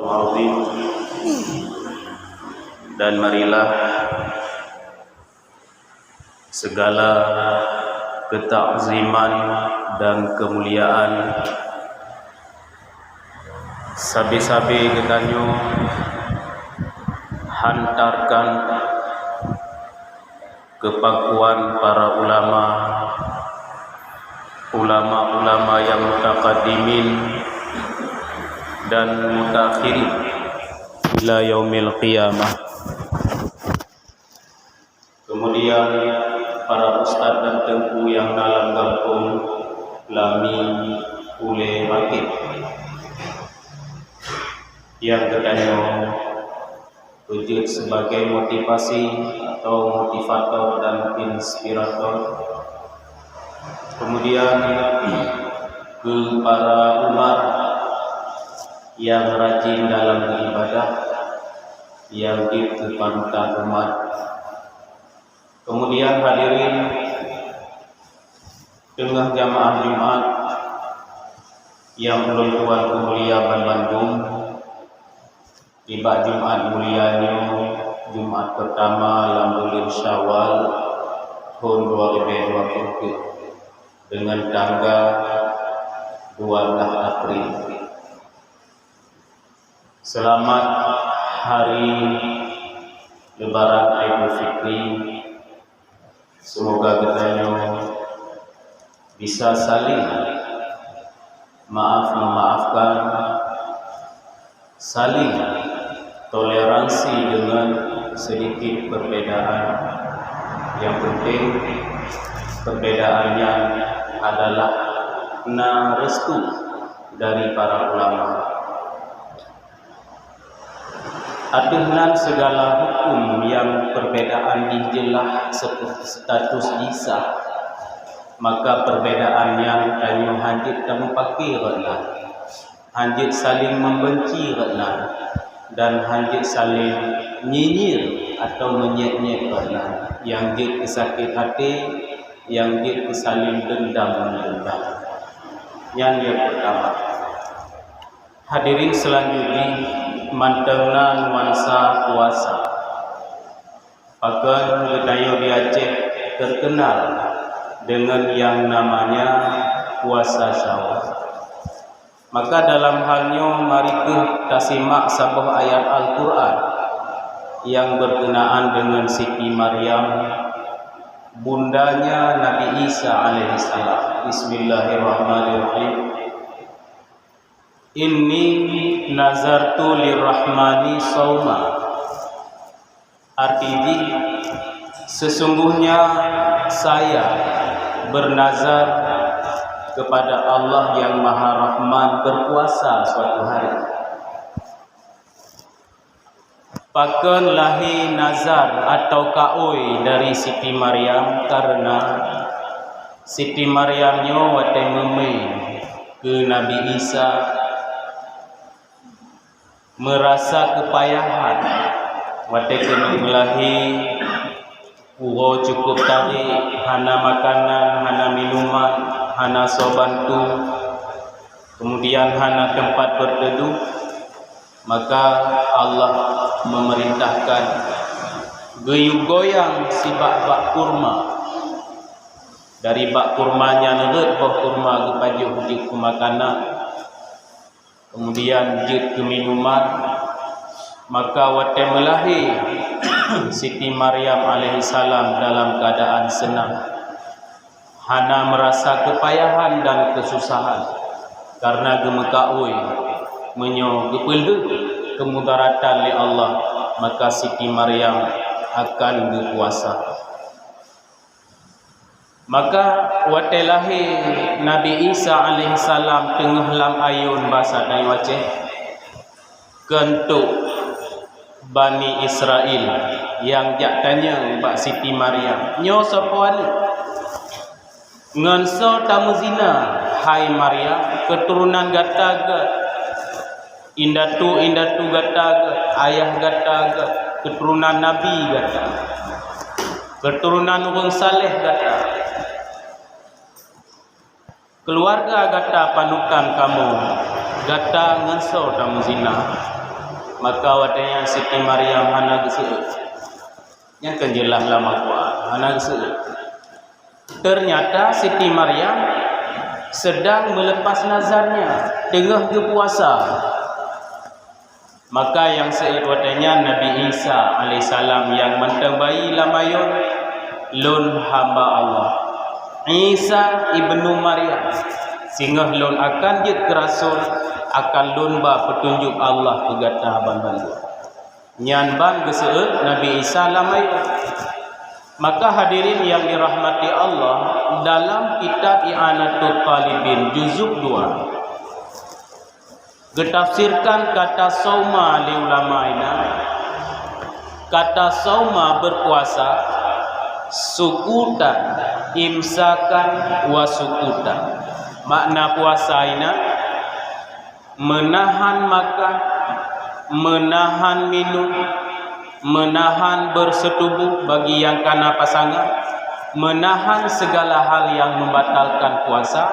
azim. Dan marilah segala ketakziman dan kemuliaan sabi-sabi ketanyo hantarkan kepakuan para ulama yang mutaqaddimin dan mutakhirin ila yaumil qiyamah. Kemudian para ustaz dan tengku yang dalam kampung Lami Ule Makit yang ketanyo wujud sebagai motivasi atau motivator dan inspirator. Kemudian ke para umat yang rajin dalam beribadah, yang dipanutan umat. Kemudian hadirin tengah jamaah Jumat yang ulun tuan kemuliaan Bandung, tiba Jumat mulianya, Jumat pertama bulan Syawal tahun 2020 dengan tanggal 12 April. Selamat hari Lebaran Idul Fitri. Semoga kita bisa saling memaafkan, saling toleransi dengan sedikit perbedaan. Yang penting perbedaannya adalah restu dari para ulama. Aduhnan segala hukum yang perbedaan dijelah status bisa, maka perbedaan yang tanyo hanjit kamu pakai rela, hanjit saling membenci rela, dan hanjit saling nyinyir atau menyek-nyek rela, yang jit kesakit hati, yang jit saling dendam. Yang pertama, hadirin selanjutnya mantengna nuansa puasa. Pakai budaya di Aceh terkenal dengan yang namanya puasa Syawal. Maka dalam halnya mari kita simak sebuah ayat Al-Quran yang berkenaan dengan Siti Maryam, bundanya Nabi Isa alaihissalam. Bismillahirrahmanirrahim. Inni nazartu lirrahmani sauma. Artinya sesungguhnya saya bernazar kepada Allah yang Maha Rahman berpuasa suatu hari. Paken lahi nazar atau kaoi dari Siti Maryam karena Siti Maryamnya wate meme ke Nabi Isa merasa kepayahan wate kena melahi ugo cukup tadi hana makanan, hana minuman, hana sobantu, kemudian hana tempat berteduh. Maka Allah memerintahkan geyug goyang si bak kurma. Dari bak kurmanya neget bak kurma kepajuh jik ke makanan, kemudian jik ke minuman. Maka wate melahi Siti Maryam alaihissalam dalam keadaan senang, hana merasa kepayahan dan kesusahan karena gemekaui menyo gepelde kemudaratan li Allah. Maka Siti Maryam akan berpuasa. Maka wate lahi Nabi Isa alaihissalam tengah lam ayun bahasa Dayu Aceh kentuk Bani Israel yang jak tanya Mbak Siti Maryam, nyo sapa wali nganso tamu zina, hai Maryam keturunan gatagat, indatu gatagat, ayah gatagat, keturunan Nabi gatagat, keturunan orang saleh gatagat, keluarga gata panutan kamu gata nganso tamu zina. maka wadanya Siti Maryam hana geseueut. Nya kan jelas lama kuat hana geseueut. Ternyata Siti Maryam sedang melepas nazarnya tengah berpuasa. Maka yang seueut wadanya Nabi Isa alaihissalam yang mentang bayi lamayun lun hamba Allah. Isa ibnu Maryam singah lun akan jid kerasul akan lun ba petunjuk Allah pegata ban-ban. Nyan ban geseueut Nabi Isa lamayun. Maka hadirin yang dirahmati Allah, dalam kitab I'anatul Talibin juzuk 2 getafsirkan kata sauma li ulama ina. Kata sauma berpuasa, sukutan, imsakan wa sukutan. Makna puasa ina menahan makan, menahan minum, menahan bersetubuh bagi yang kana pasangan, menahan segala hal yang membatalkan puasa.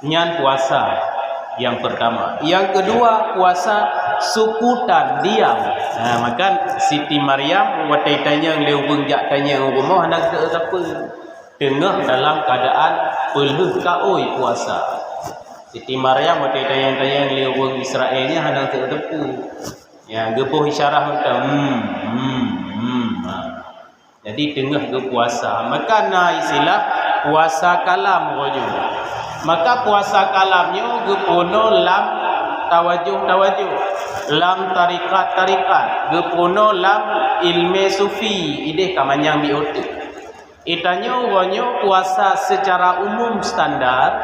Nyan puasa yang pertama. Yang kedua puasa sukutan, diam. Nah, maka Siti Maryam watai tanya leuweung jak tanya rumah hendak ke apa? Tengah dalam keadaan peluh kaoi puasa. Siti Maryam watai tanya leuweung Israelnya hendak ke tepu. Ya, gepuh isyarah macam Jadi tengah ke puasa. Maka na istilah puasa kalam rojo. Maka puasa kalamnya gepuno lam tawajuh, lam tarikat, gepuno lam ilme sufi, ideh kamanyang biote. Itanyo wonyo puasa secara umum standar,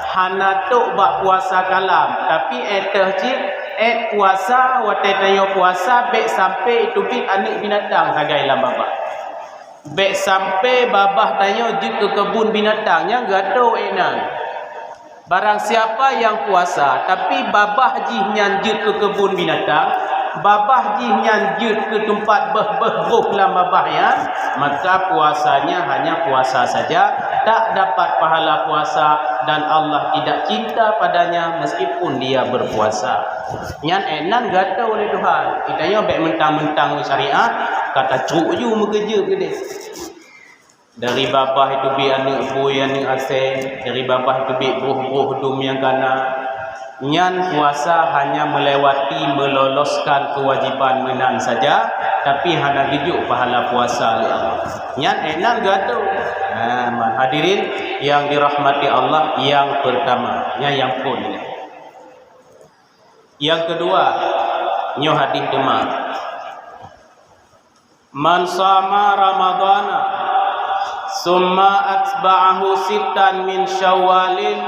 hana tok bak puasa kalam, tapi etahji puasa watetanyo puasa bek sampai itu bi anak binatang hagai lam babah. Bek sampai babah tanyo di ke kebun binatangnya gato enang. Barang siapa yang puasa tapi babah jih nyanjut ke kebun binatang, babah jih nyanjut ke tempat beh-beh dalam babahnya, maka puasanya hanya puasa saja, tak dapat pahala puasa dan Allah tidak cinta padanya meskipun dia berpuasa. Nyan enan gata oleh Tuhan. Kita yo bek mentang-mentang syariat kata cuju megeje gede. Dari babah itu bi anak boy anak asing, dari babah itu bi buh-buh dum yang kana. Nyan puasa hanya melewati meloloskan kewajiban menan saja, tapi hana gijuk pahala puasa oleh Allah. Nyan enak gato. Nah, hadirin yang dirahmati Allah, yang pertama, yang pun. Yang kedua, nyo hadis demam. Man sama Ramadana summa atba'ahu sittan min syawalin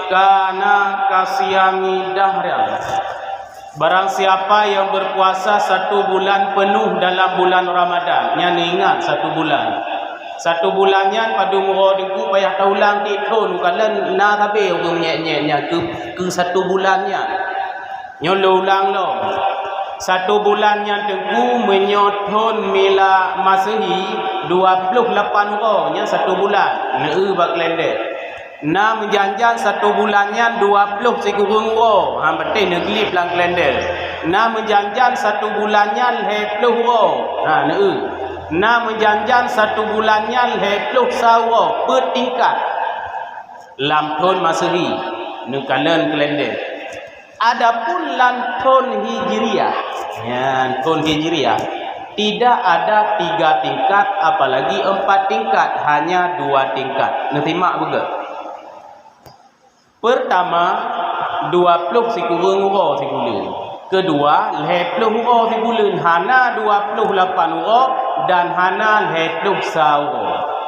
kana kasiyami dahran. Barang siapa yang berpuasa 1 bulan penuh dalam bulan Ramadan, yang ingat 1 bulan. 1 bulannya padu muro diku payah taulang tithon kalan na tabe urung nyek-nyeknya ke 1 bulannya. Nyolo ulang lo. 1 bulannya teguh menyothon mila Masehi 28 nya 1 bulan. Neu bak kalender. Na menjanjan 1 bulannya 20 sikurung ro. Ha betul negeri pelang kalender. Na menjanjan 1 bulannya 20 ro. Ha neu. Na menjanjan 1 bulannya 20 sawo per tingkat. Lam tahun Masehi nu kalen kalender. Adapun lantun Hijriah, ya, tahun Hijriah tidak ada 3 tingkat, apalagi 4 tingkat, hanya 2 tingkat. Nerima juga. Pertama, 20 sikurung ro sikulun. Kedua, 20 ro sikulun, hana 28 ro dan hana 20 sawo.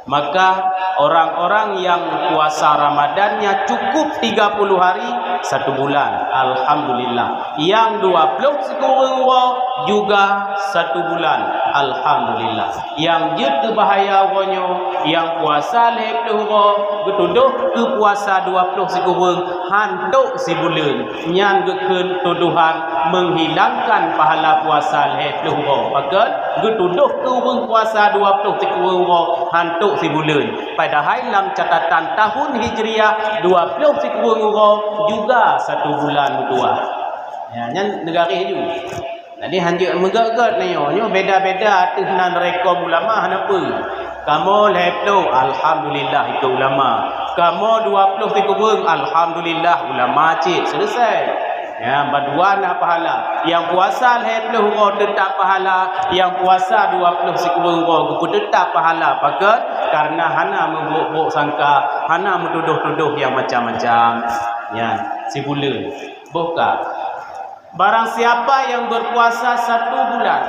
Maka orang-orang yang puasa Ramadannya cukup 30 hari 1 bulan, alhamdulillah. Yang 20 sikurung juga 1 bulan, alhamdulillah. Yang jut ke bahaya wonyo, yang puasa 20 betuduh ke puasa 20 sikurung hantuk si bulan. Nyan gekeun tuduhan menghilangkan pahala puasa 20 maka getuduh ke urang puasa 20 sikurung hantuk si bulan. Padahal dalam catatan tahun Hijriah 20 sikurung juga 1 bulan bertuah. Ya, nya negara hiju. Jadi hanjut megat-gat nyo beda-beda atus nan rekom ulama hanapa. Kamu leplo alhamdulillah itu ulama. Kamu 20 kurang alhamdulillah ulama cik selesai. Ya, berdua nak pahala. Yang puasa leplo ro tetap pahala, yang puasa 20 kurang ro tetap pahala. Pakat karena hana membuk-buk sangka, hana mentuduh-tuduh yang macam-macam. Ya, si bulan. Buka. Barang siapa yang berpuasa 1 bulan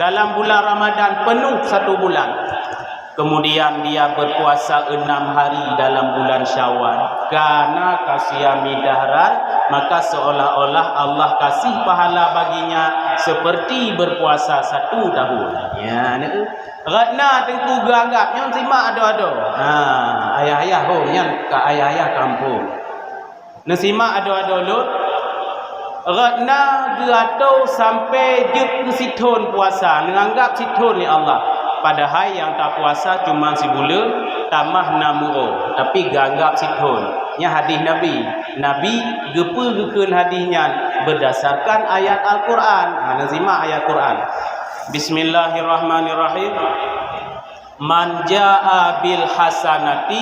dalam bulan Ramadan penuh 1 bulan, kemudian dia berpuasa 6 hari dalam bulan Syawal, karena kasiyami dahran, maka seolah-olah Allah kasih pahala baginya seperti berpuasa 1 tahun. Ya, ni ratna tengku ganggap yang terima ada-ada. Ayah-ayah yang ka ayah-ayah kampung. Nasima ada-ada lut. Ratna geratau sampai juk situn puasa. Menganggap situn ni Allah. Padahal yang tak puasa cuma sebulan, tambah 6 orang. Tapi ganggap situn. Nya hadis Nabi. Nabi gepe-gekeun hadisnya berdasarkan ayat Al-Quran. Nazima ayat Quran. Bismillahirrahmanirrahim. Man jaa bil hasanati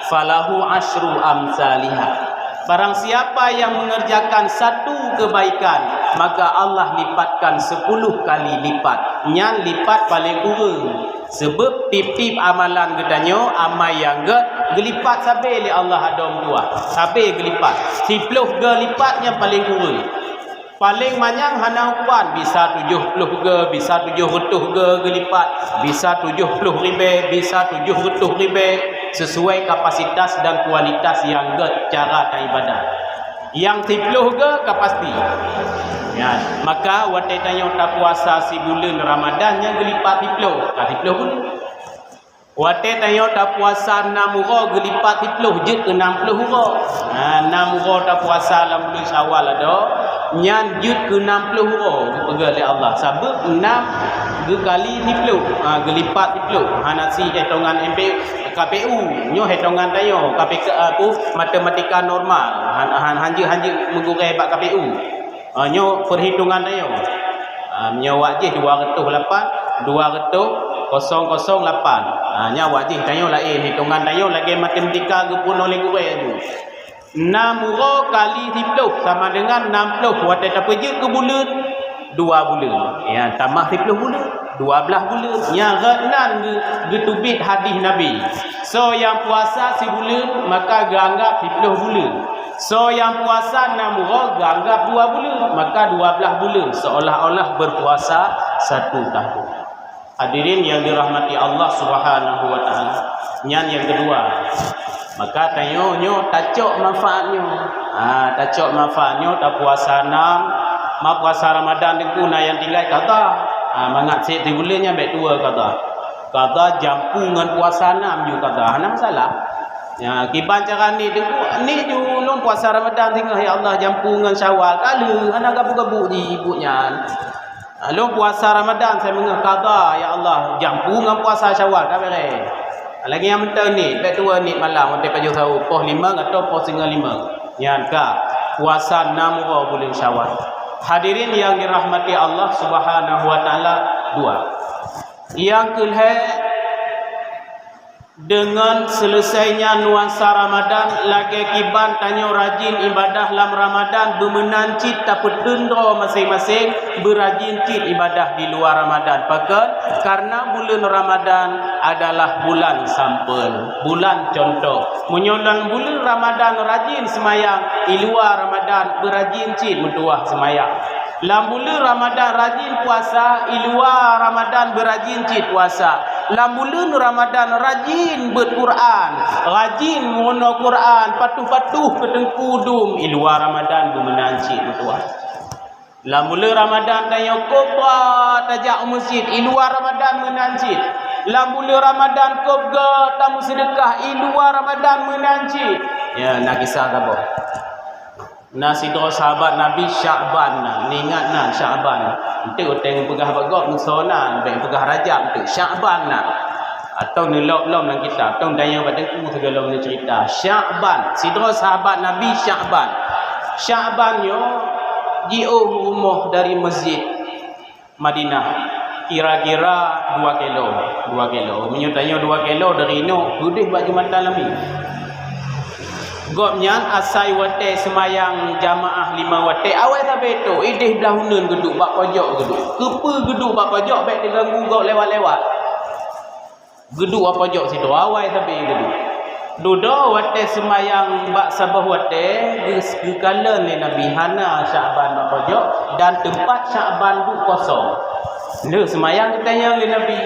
falahu asyru amsalihah. Barang siapa yang mengerjakan 1 kebaikan, maka Allah lipatkan 10 kali lipat. Nyan lipat paling kurang. Sebab tip-tip amalan gedanyo, amal yang gelipat sampai li Allah adom dua. Sampai gelipat. 10 gelipatnya paling kurang. Paling manyang hana ukuan bisa 70 ge, bisa 700 ge gelipat, bisa 70 ribu, bisa 700 ribu, sesuai kapasitas dan kualitas yang cara dan ibadah. Yang 10 ge kapasti. Ya, maka watai tanya tak puasa si bulan Ramadan nya gelipat 10, ka 10 bulan. Watai tanya tak puasa 6 uro gelipat 10 je ke 60 uro. 6 uro tak puasa dalam bulan Syawal ada. Nyan jut ke 60 uro dipegang oleh Allah. Sebab 6 kali 10, gelipat 10. Nasi hitungan KPU, nyo hitungan tayo KPK aku matematika normal. Hanji mengurai bab KPU. Nyo perhitungan tayo. Nyo wajib 208 200,008. Nya wajib tayo lain hitungan tayo lagi matematika ke pun oleh gurai tu. 6 kali 10 sama dengan 60. Watai tak pergi ke bulan 2 bulan. Ya, tambah 10 bulan 12 bulan. Yang renan getubit hadis Nabi. So yang puasa sebulan maka ganggap 10 bulan. So yang puasa 6 ganggap 2 bulan maka 12 bulan. Seolah-olah berpuasa 1 tahun. Hadirin yang dirahmati Allah Subhanahu wa taala. Yang kedua, maka tanya nyo tacok manfaatnya. Tacok manfaatnya tak puasa 6, mak puasa Ramadan ni guna yang tinggal kata. Mangat set bulannya baik 2 kata. Kata jampungan puasa 6 ju kata. Hana masalah. Ya, kiban cara ni ju long puasa Ramadan tengah ya Allah jampungan Syawal kala hana gabu-gabu di ibunya. Long puasa Ramadan saya mengah kata ya Allah jampungan puasa Syawal tak beres. Lagi yang mentang ni, baik 2 ni malam untuk paju tahu poh 5 atau poh 5. Yang ka puasa 6 bulan Syawal. Hadirin yang dirahmati Allah Subhanahu wa taala 2. Yang kelima, dengan selesainya nuansa Ramadan lagi kiban tanyo rajin ibadah dalam Ramadan bermenancit tapi tundro masing-masing berajin cit ibadah di luar Ramadan. Pakat karena bulan Ramadan adalah bulan sampel, bulan contoh. Menyolang bulan Ramadan rajin semayang, di luar Ramadan berajin cit mentuah semayang. Dalam bulan Ramadan rajin puasa, di luar Ramadan berajin cit puasa. Dalam bulan Ramadan rajin berquran, rajin mengono Quran, patuh-patuh ke tengkudum, di luar Ramadan bermenancit betul. Dalam bulan Ramadan tanya kubra tajak masjid, di luar Ramadan menancit. Dalam bulan Ramadan kubra tamu sedekah, di luar Ramadan menancit. Ya, nak kisah apa? Nasidro sahabat Nabi Sya'ban, ni ingat nak Sya'ban. Untuk tengok pegah bagok musona, baik pegah Rajab tu Sya'ban nak. Atau nelok-lom dalam kitab, atau daya badanku segala mana cerita. Sya'ban, sidro sahabat Nabi Sya'ban. Sya'ban yo jauh rumah dari masjid Madinah kira-kira 2 kilo. 2 kilo. Menyutanya 2 kilo dari no gudih bak Jumatan lami. Gopnya asai wate semayang jamaah 5 wate awal sampai tu idih belah hunun geduk bak pojok geduk. Kepa geduk bak pojok baik diganggu gop lewat-lewat. Geduk bak pojok situ awal sampai geduk. Duda wate semayang bak sabah wate gekalan ni Nabi hana Sya'ban bak pojok dan tempat Sya'ban duk kosong. Le semayang ditanya oleh Nabi.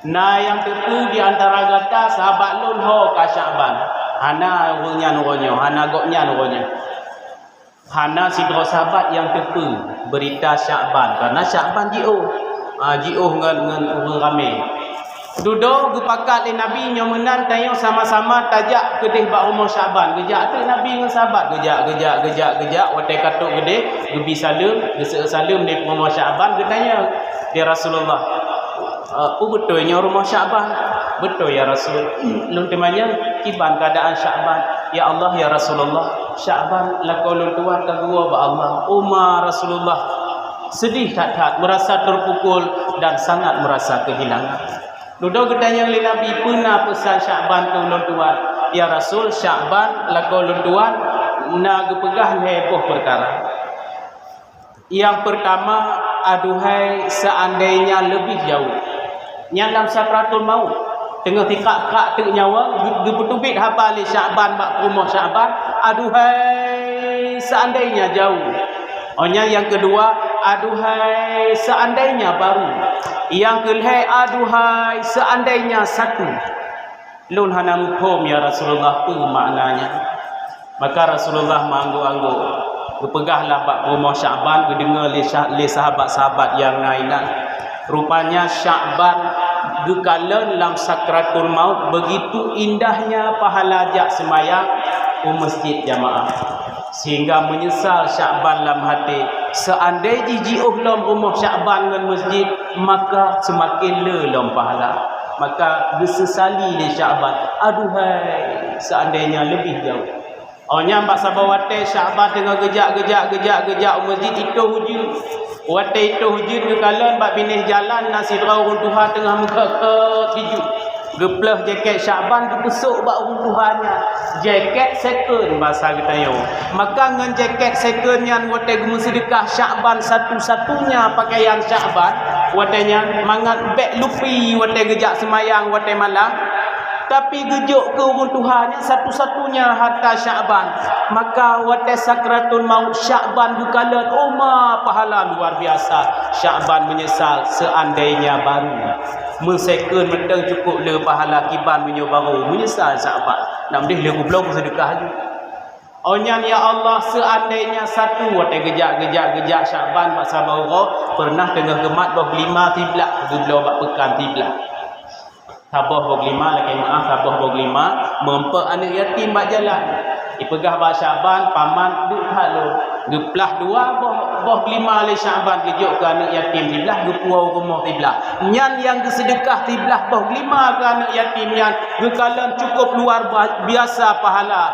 Nah yang tertu di antara kata sahabat lun ho ka Sya'ban. Hana urungnya nuronyo, hana goknya nuronyo. Hana sidro sahabat yang tertu berita Sya'ban karena Sya'ban jio. Jio ngan urang ramai. Dudo gupakat le Nabi nyomenan tayong sama-sama tajak kedih bak rumah Sya'ban. Gejak tu Nabi dengan sahabat gejak wate katuk gede gebi salam, gesek salam di rumah Sya'ban getanya dia Rasulullah. Betulnya rumah Sya'ban. Betul ya Rasul. Lun temanya kiban keadaan Sya'ban. Ya Allah ya Rasulullah. Sya'ban lakau lun tuan ka gua ba Allah. Umar Rasulullah sedih tak merasa terpukul dan sangat merasa kehilangan. Duduk ketanya oleh Nabi pernah pesan Sya'ban tu lun tuan. Ya Rasul Sya'ban lakau lun tuan na gepegah heboh perkara. Yang pertama aduhai seandainya lebih jauh. Nyandam sakratul maut tengah tikak-kak tek nyawa gepetubit hafal Sya'ban bak rumah Sya'ban aduhai seandainya jauh. Ohnya yang kedua aduhai seandainya baru. Yang kelihai aduhai seandainya satu. Lun hana mukhom ya Rasulullah apa maknanya. Maka Rasulullah manggu-anggu gepegahlah bak rumah Sya'ban gedengar le sahabat-sahabat yang lainan. Rupanya Sya'ban gekalan dalam sakratul maut begitu indahnya pahala jak semayang masjid jamaah. Sehingga menyesal Sya'ban dalam hati. Seandainya jiuh dalam rumah Sya'ban dengan masjid, maka semakin dalam pahala. Maka disesali le Sya'ban. Aduhai, seandainya lebih jauh. Ohnya mbak sabawate Sya'ban tengah gejak masjid itu hujud. Wate itu hujud kekalan mbak binih jalan nasi draung Tuhan tengah muka ke tijuk. Geplah jaket Sya'ban dipesuk bak runtuhannya. Jaket second bahasa kita yo. Maka dengan jaket second yang wate gemu sedekah Sya'ban satu-satunya pakaian Sya'ban, watenya mangat beg lupi wate gejak semayang wate malam. Tapi gejuk ke runtuhannya satu-satunya harta Sya'ban. Maka wate sakratul maut Sya'ban bukalan pahala luar biasa. Sya'ban menyesal seandainya baru. Mensekun mentang cukup le pahala kiban punya baru. Menyesal Sya'ban. Nak mendih le belum sedekah je. Onyan ya Allah seandainya satu wate gejak Sya'ban masa baru pernah tengah gemat 25 tiblat. Gebelah bak pekan tiblat. Sabah berlima lagi sabah berlima memper anak yatim bak jalan. Ipegah bak Sya'ban paman duk halu. Geplah dua boh lima le Sya'ban gejuk ke anak yatim tiblah gepuau rumah tiblah. Nyan yang kesedekah tiblah boh lima ke anak yatim nyan gekalan cukup luar biasa pahala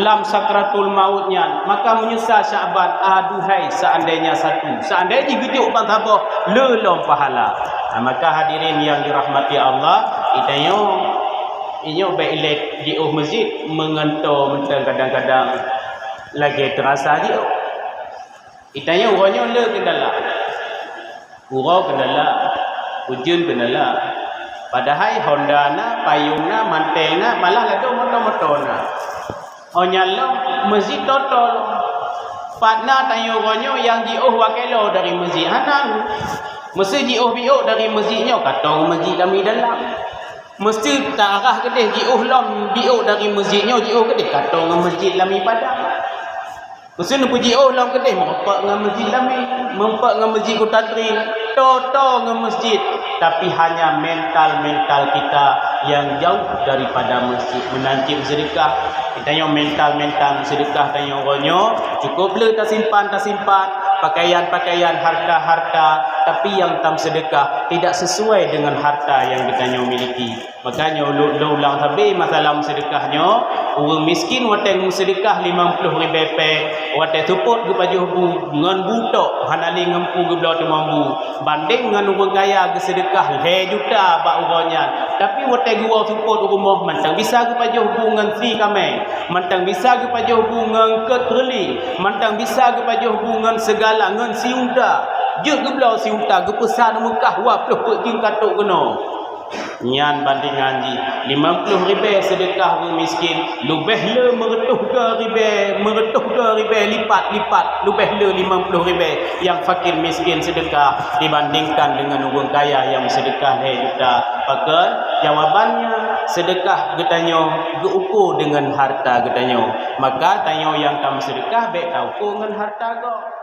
lam sakratul maut nyan. Maka menyesal Sya'ban aduhai seandainya satu. Seandainya gejuk bang sabah lelom pahala. Maka hadirin yang dirahmati Allah, inyo baik di masjid mengantor mentang kadang-kadang lagi terasa je. Itanya urangnya le kendala. Urang kendala, ujun kendala. Padahal Honda na, payungna, mantelna malah ada motor-motorna. Onyalo masjid totol. Padna tanya urangnya yang jauh wakelo dari masjid hanan. Mesti jauh biuk dari masjidnya kata masjid kami dalam. Mesti tak arah kedih jauh lam biuk dari masjidnya jauh kedih kata dengan masjid lami padang. Mesti nak pergi jauh lam kedih mempak dengan masjid lami, mempak dengan masjid Kutatri, toto dengan masjid. Tapi hanya mental kita yang jauh daripada masjid. Menancip sedekah. Kita yang mental sedekah tanya orangnya cukup le tak simpan pakaian-pakaian harta-harta tapi yang tam sedekah tidak sesuai dengan harta yang kita miliki. Makanya ulang habis masalah sedekahnya Orang miskin wateng sedekah 50 ribu pe, wateng support gu pajuh bu ngan butok hanali ngempu gu belau tu mambu. Banding dengan orang kaya gu sedekah he juta bak urangnya. Tapi wateng gu support rumah mantang bisa gu pajuh bu ngan fi kame, mantang bisa gu pajuh bu ngan ketreli, mantang bisa gu pajuh bu ngan segala ngan siunda. Je gu belau siunda gu pesan Mekah wa peluk king katuk kena. Nyan bandingan ji 50 ribu sedekah orang miskin lebih le meretuh ke ribu lipat lebih le 50 ribu yang fakir miskin sedekah dibandingkan dengan orang kaya yang sedekah juta. Maka jawabannya sedekah getanyo geukur dengan harta getanyo. Maka tanyo yang tam sedekah baik tau ukur dengan harta go.